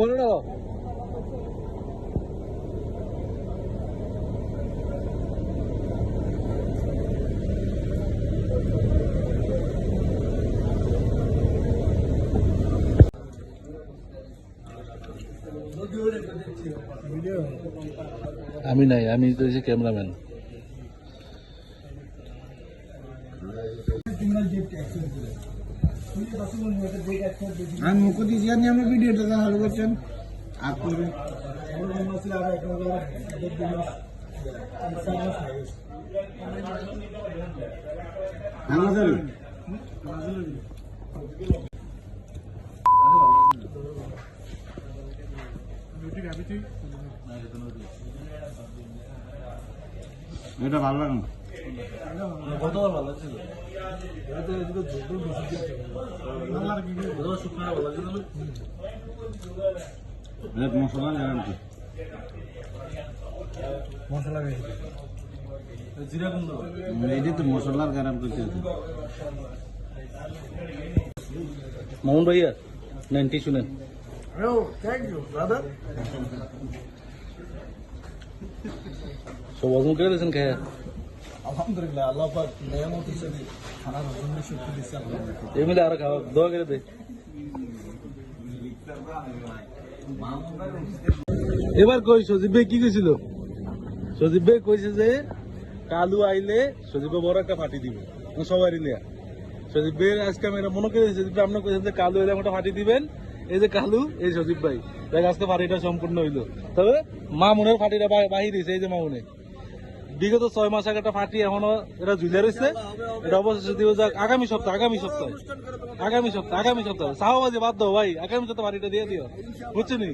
বলো না আমি নাই, আমি তো ক্যামেরাম্যান। আমি মুখ দিয়েছি আপনি ভিডিওটা চালু করছেন আর করবেন এটা ভালো লাগে না গতবার ভালো ছিল। মশলা গ্যারান্টি এটা তো মশলার গ্যারাম করতে মামুন ভাইয়া 90 শুনেন। সব হজম করে দিয়েছেন খেয়ে? আলহামদুলিল্লাহ আল্লাহ পাক নিয়ামত হিসেবে খানার হজম শক্তি দিচ্ছে এই মিলে আরো খাওয়া দোয়া করে দে। এবার কই সজীব ভাই কি কইছিল? সজীব ভাই কইছে যে কালু আইলে সজীব ভাই বড় একটা পার্টি দিবে সবাই নিয়ে। সজীব ভাই আজকে আমি মনে করে সজীব ভাই আপনার কইছেন যে কালু এলে একটা পার্টি দিবেন। এই যে কালু, এই সজীব ভাই, দেখ আজকে পার্টিটা সম্পূর্ণ হইলো। তবে মামুনের পার্টিটা বাহির হয়েছে। এই যে মামুনে বিগত 6 মাস আগে একটা পার্টি এখনো এটা ঝুলে রয়েছে। এটা অবশেষে দিব যাক আগামী সপ্তাহে শাহবাজে বাদ দাও ভাই, আগামী সপ্তাহে পার্টিটা দিয়ে দিও, বুঝছো নি?